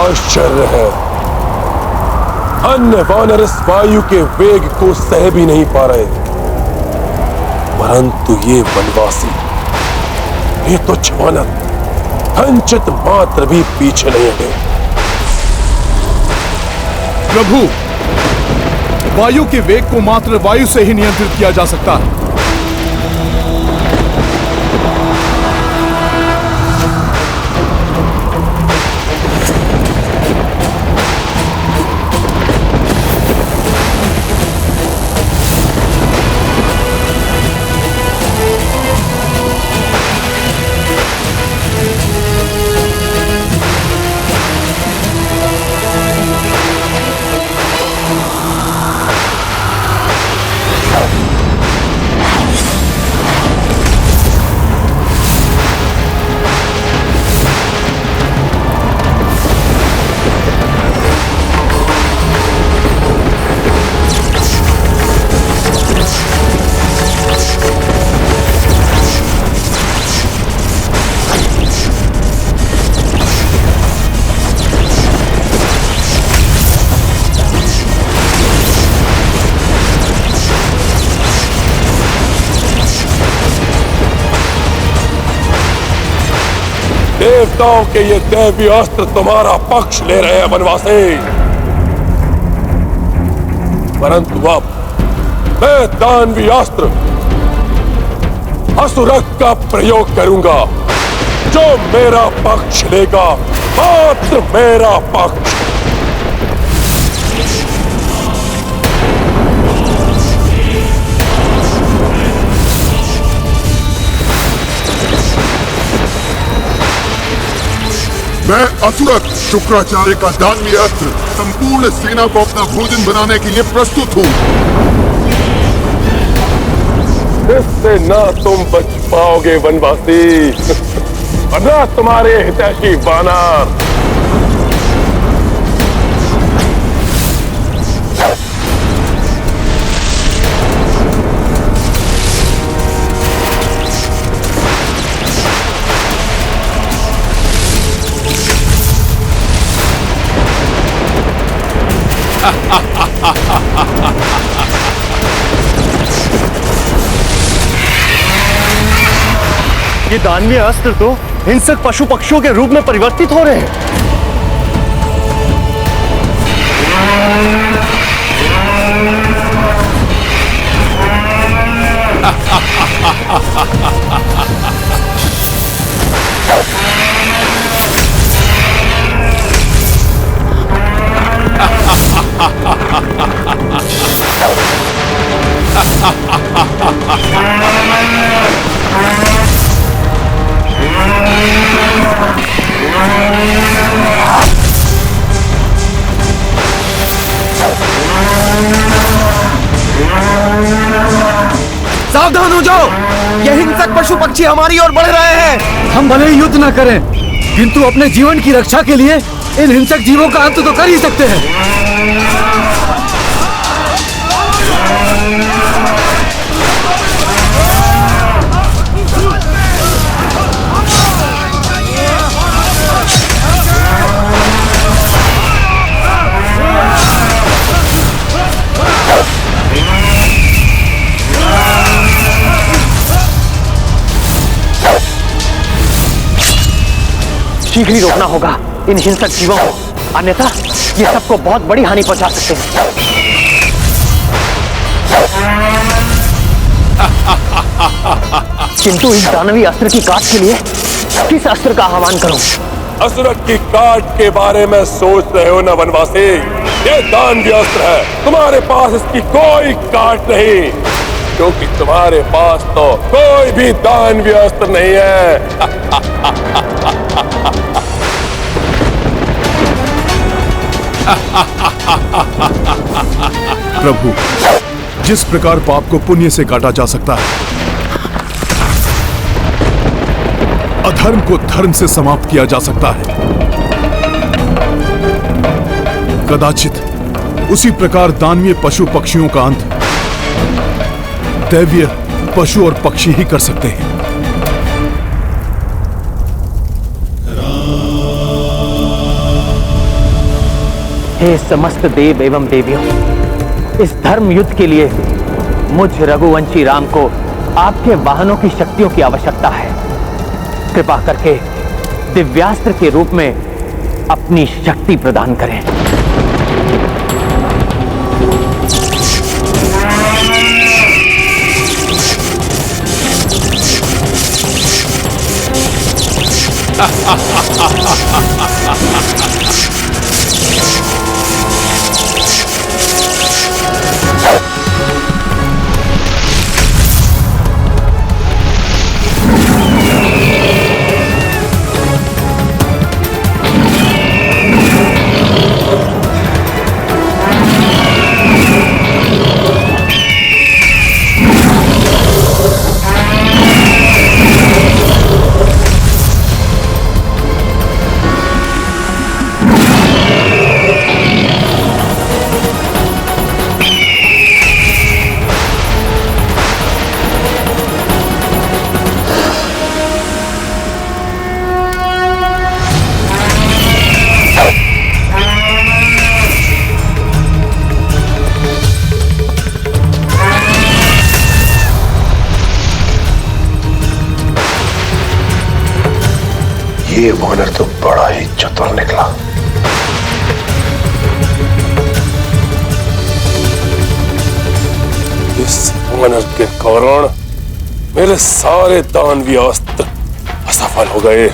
आश्चर्य है। अन्य वानर इस वायु के वेग को सह भी नहीं पा रहे, परंतु ये वनवासी, ये तो वानर कंचित मात्र भी पीछे नहीं हटे। प्रभु, वायु के वेग को मात्र वायु से ही नियंत्रित किया जा सकता है। देवताओं के ये दैवीय अस्त्र तुम्हारा पक्ष ले रहे हैं वनवासी, परंतु अब मैं दानवीय अस्त्र असुरक का प्रयोग करूंगा। जो मेरा पक्ष लेगा, मात्र मेरा पक्ष। मैं असुरक शुक्राचार्य का दानवीय अस्त्र संपूर्ण सेना को अपना भोजन बनाने के लिए प्रस्तुत हूँ। इससे ना तुम बच पाओगे वनवासी, और ना तुम्हारे हितैषी वानर। ये दानवीय अस्त्र तो हिंसक पशु पक्षियों के रूप में परिवर्तित हो रहे हैं। सावधान हो जाओ, ये हिंसक पशु पक्षी हमारी ओर बढ़ रहे हैं। हम भले ही युद्ध न करें, किंतु अपने जीवन की रक्षा के लिए इन हिंसक जीवों का अंत तो कर ही सकते हैं। शीघ्र ही रोकना होगा इन हिंसक जीवों को, अन्यथा ये सबको बहुत बड़ी हानि पहुंचा सकते हैं। किंतु इस दानवीय अस्त्र की काट के लिए किस अस्त्र का आह्वान करूं? असुरक की काट के बारे में सोच रहे हो ना वनवासी? ये दानवीय अस्त्र है, तुम्हारे पास इसकी कोई काट नहीं, क्योंकि तुम्हारे पास तो कोई भी दानवीय अस्त्र नहीं है। प्रभु, जिस प्रकार पाप को पुण्य से काटा जा सकता है, अधर्म को धर्म से समाप्त किया जा सकता है, कदाचित उसी प्रकार दानवीय पशु पक्षियों का अंत दैवीय पशु और पक्षी ही कर सकते हैं। हे समस्त देव एवं देवियों, इस धर्म युद्ध के लिए मुझ रघुवंशी राम को आपके वाहनों की शक्तियों की आवश्यकता है। कृपा करके दिव्यास्त्र के रूप में अपनी शक्ति प्रदान करें। ये वानर तो बड़ा ही चतुर निकला। इस वानर के कारण मेरे सारे दानवीय अस्त्र असफल हो गए।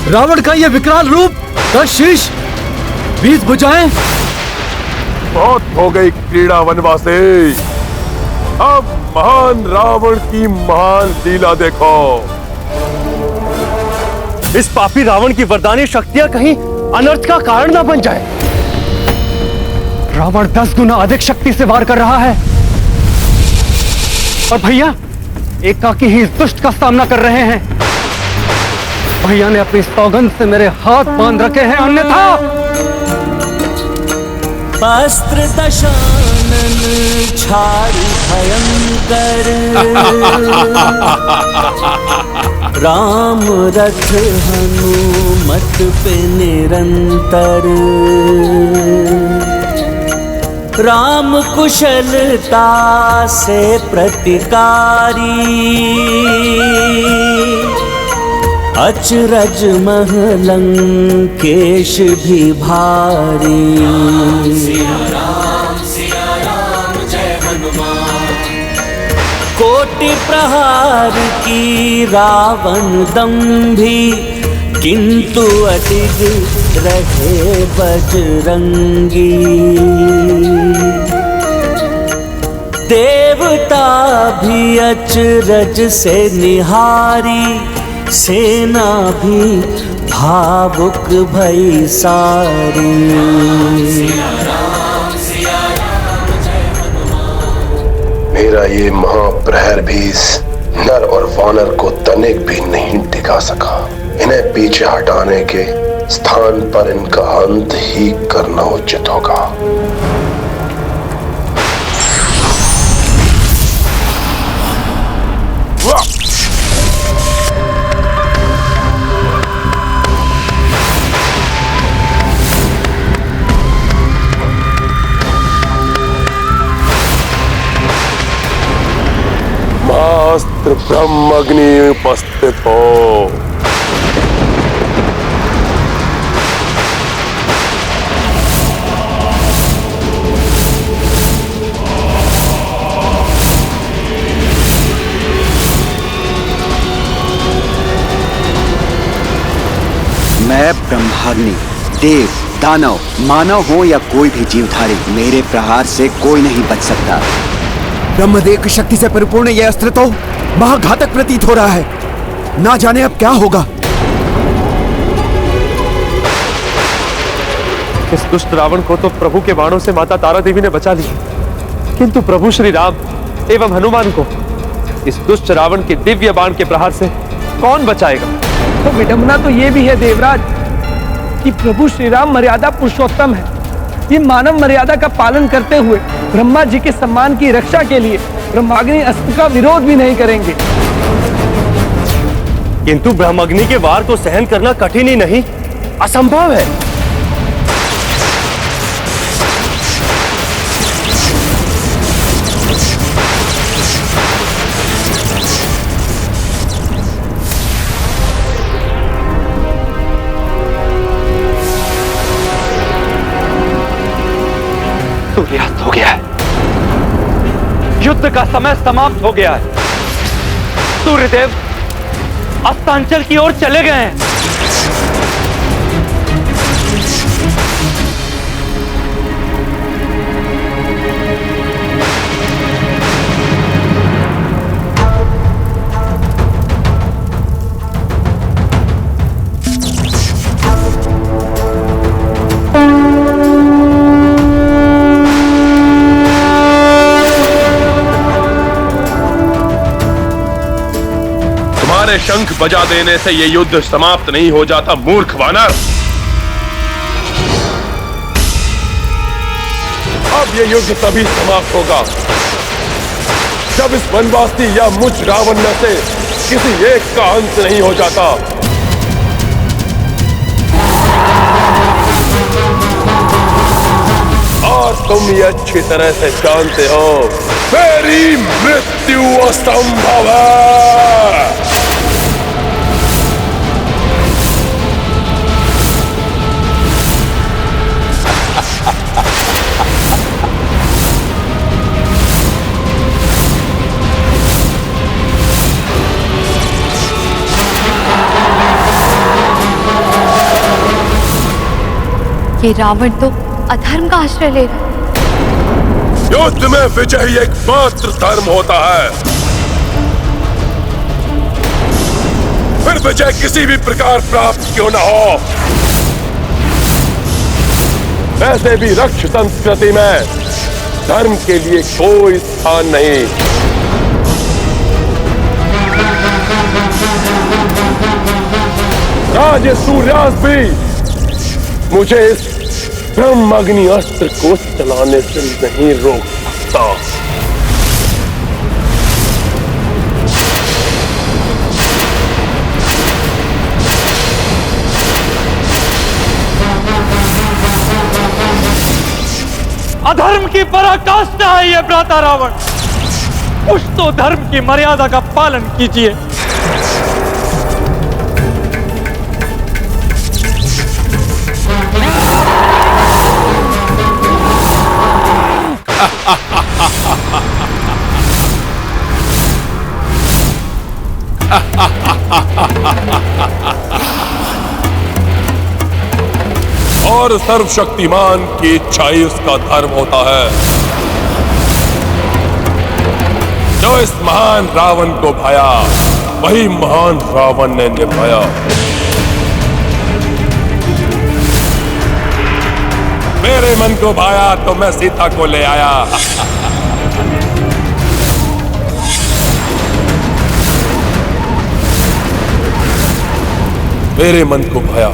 रावण का यह विकराल रूप, 10 शीश, 20 भुजाएं। बहुत हो गई क्रीड़ा वनवासी, अब महान रावण की महान लीला देखो। इस पापी रावण की वरदानी शक्तियां कहीं अनर्थ का कारण न बन जाए। रावण 10 गुना अधिक शक्ति से वार कर रहा है और भैया एकाकी ही इस दुष्ट का सामना कर रहे हैं। भैया ने अपनी सौगंध से मेरे हाथ बांध रखे हैं, अन्यथा अस्त्र दशानन छाड़ी भयंकर, राम रथ हनुमत पे निरंतर, राम कुशलता से प्रतिकारी, अचरज महलंकेश भी भारी। सिया राम जय हनुमान। कोटि प्रहार की रावण दंभी, किंतु अडिग रहे बजरंगी। देवता भी अचरज से निहारी, सेना भी भावुक भई सारी। मेरा ये महाप्रहर भी इस नर और वानर को तनिक भी नहीं टिका सका। इन्हें पीछे हटाने के स्थान पर इनका अंत ही करना उचित होगा। महाअस्त्र ब्रह्मग्नि उपस्थित हो। मैं ब्रह्माग्नि, देव, दानव, मानव हो या कोई भी जीवधारी, मेरे प्रहार से कोई नहीं बच सकता। ब्रह्मदेव की शक्ति से परिपूर्ण यह अस्त्र तो महाघातक प्रतीत हो रहा है। ना जाने अब क्या होगा। इस दुष्ट रावण को तो प्रभु के बाणों से माता तारा देवी ने बचा लिया, किंतु प्रभु श्री राम एवं हनुमान को इस दुष्ट रावण के दिव्य बाण के प्रहार से कौन बचाएगा? तो विडंबना तो ये भी है देवराज कि प्रभु श्री राम मर्यादा पुरुषोत्तम है। ये मानव मर्यादा का पालन करते हुए ब्रह्मा जी के सम्मान की रक्षा के लिए ब्रह्माग्नि अस्त्र का विरोध भी नहीं करेंगे। किंतु ब्रह्माग्नि के वार को सहन करना कठिन ही नहीं, असंभव है। सूर्यास्त हो गया है, युद्ध का समय समाप्त हो गया है। सूर्यदेव अस्तांचल की ओर चले गए हैं। तुम्हारे शंख बजा देने से यह युद्ध समाप्त नहीं हो जाता, मूर्ख वानर। अब यह युद्ध तभी समाप्त होगा जब इस वनवासी या मुझ रावण में से किसी एक का अंत नहीं हो जाता। और तुम ये अच्छी तरह से जानते हो, मेरी मृत्यु असंभव है। ये रावण तो अधर्म का आश्रय ले रहा है। युद्ध में विजय एकमात्र धर्म होता है। फिर विजय किसी भी प्रकार प्राप्त क्यों न हो। वैसे भी रक्ष संस्कृति में धर्म के लिए कोई स्थान नहीं। राजे सूर्यास्त भी मुझे इस ब्रह्माग्नि अस्त्र को चलाने से नहीं रोक सकता। अधर्म की पराकाष्ठा है ये भ्राता रावण। कुछ तो धर्म की मर्यादा का पालन कीजिए। और सर्वशक्तिमान की इच्छा ही उसका धर्म होता है। जो इस महान रावण को भाया, वही महान रावण ने निभाया। मेरे मन को भाया तो मैं सीता को ले आया। मेरे मन को भाया,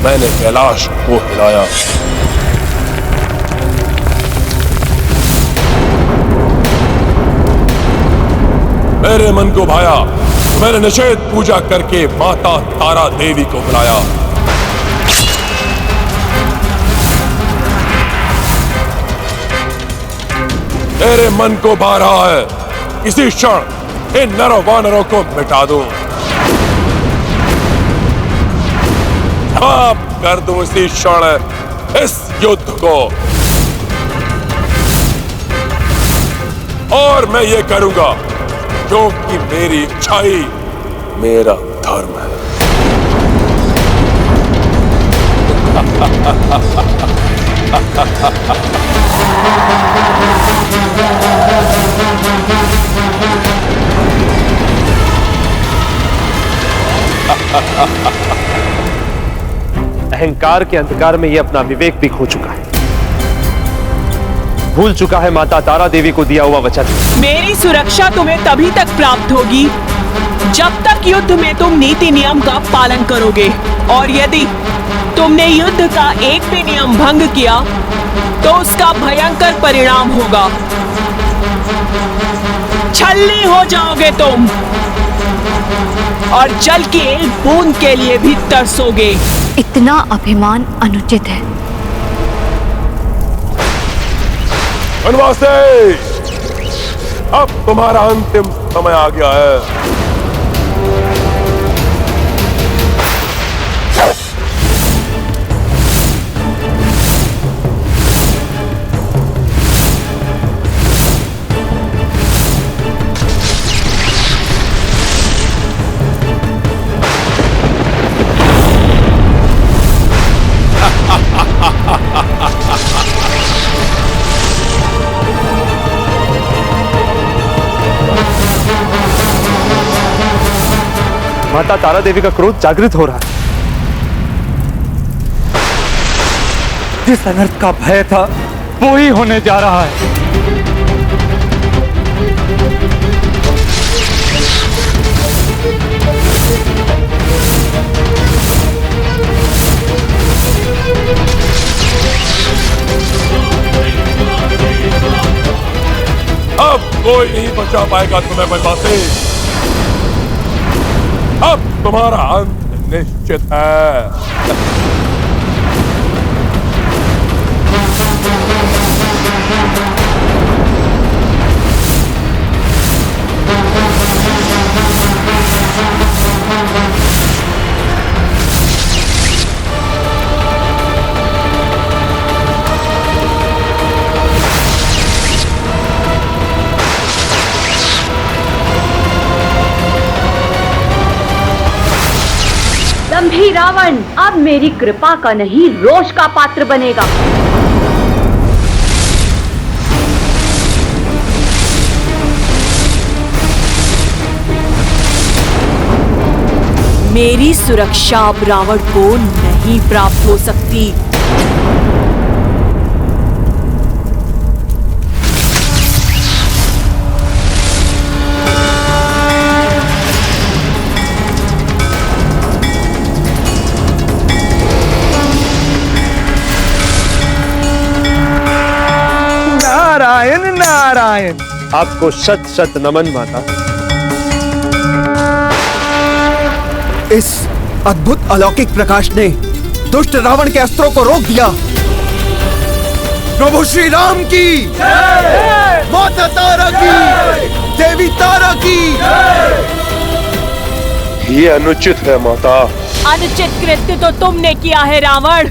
मैंने कैलाश को हिलाया। मेरे मन को भाया, मैंने निषेध पूजा करके माता तारा देवी को बुलाया। मेरे मन को भा रहा है, इसी क्षण इन नरों वानरों को मिटा दूं, समाप्त कर दूं इसी क्षण इस युद्ध को। और मैं ये करूंगा क्योंकि मेरी इच्छा ही मेरा धर्म है। अहंकार के अंधकार में ये अपना विवेक भी खो चुका है। भूल चुका है माता तारा देवी को दिया हुआ वचन। मेरी सुरक्षा तुम्हें तभी तक प्राप्त होगी जब तक युद्ध में तुम नीति नियम का पालन करोगे, और यदि तुमने युद्ध का एक भी नियम भंग किया तो उसका भयंकर परिणाम होगा। छलनी हो जाओगे तुम और जल की एक बूंद के लिए भी तरसोगे। इतना अभिमान अनुचित है। वनवासी, अब तुम्हारा अंतिम समय आ गया है। माता तारा देवी का क्रोध जागृत हो रहा है। जिस अनर्थ का भय था वो ही होने जा रहा है। अब कोई नहीं बचा पाएगा तुम्हें वनवासी। अब तुम्हारा अंत निश्चित है। दंभी रावण अब मेरी कृपा का नहीं रोष का पात्र बनेगा। मेरी सुरक्षा अब रावण को नहीं प्राप्त हो सकती। नारायण नारायण। आपको शत शत नमन माता। इस अद्भुत अलौकिक प्रकाश ने दुष्ट रावण के अस्त्रों को रोक दिया। प्रभु श्री राम की जय, माता तारा की, देवी तारा की। ये अनुचित है माता। अनुचित कृत्य तो तुमने किया है रावण।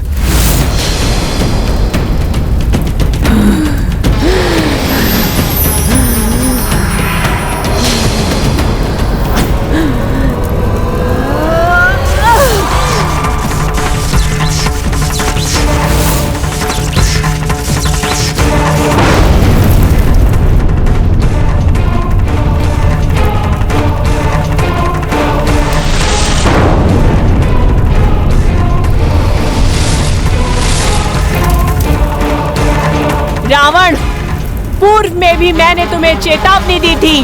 रावण, पूर्व में भी मैंने तुम्हें चेतावनी दी थी।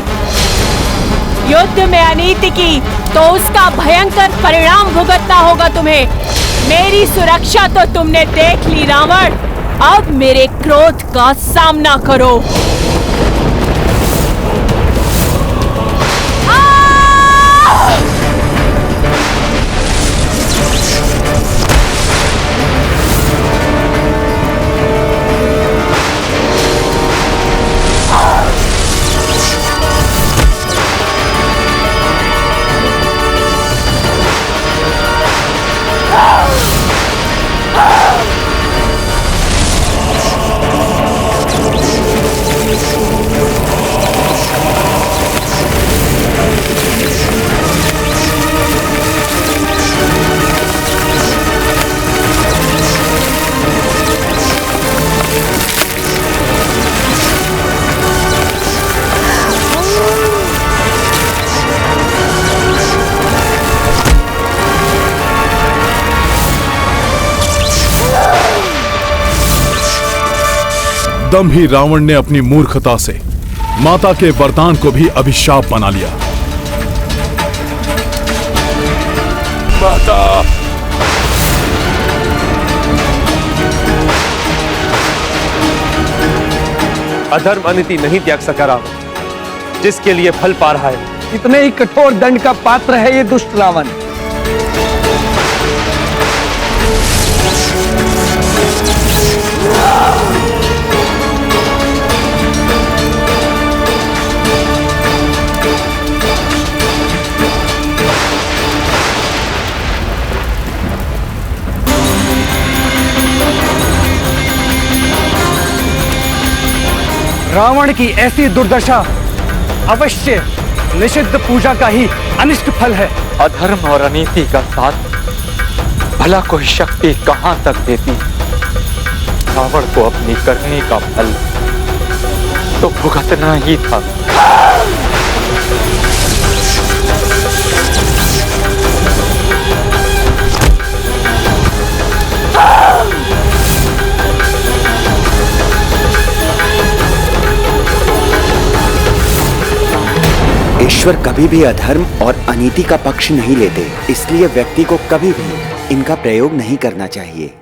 युद्ध में अनीति की तो उसका भयंकर परिणाम भुगतना होगा तुम्हें। मेरी सुरक्षा तो तुमने देख ली रावण, अब मेरे क्रोध का सामना करो। दंभी रावण ने अपनी मूर्खता से माता के वरदान को भी अभिशाप बना लिया। माता, अधर्म अनिति नहीं त्याग सका रावण, जिसके लिए फल पा रहा है। इतने ही कठोर दंड का पात्र है ये दुष्ट रावण। रावण की ऐसी दुर्दशा अवश्य निषिद्ध पूजा का ही अनिष्ट फल है। अधर्म और अनीति का साथ भला कोई शक्ति कहां तक देती। रावण को अपनी करनी का फल तो भुगतना ही था। ईश्वर कभी भी अधर्म और अनीति का पक्ष नहीं लेते, इसलिए व्यक्ति को कभी भी इनका प्रयोग नहीं करना चाहिए।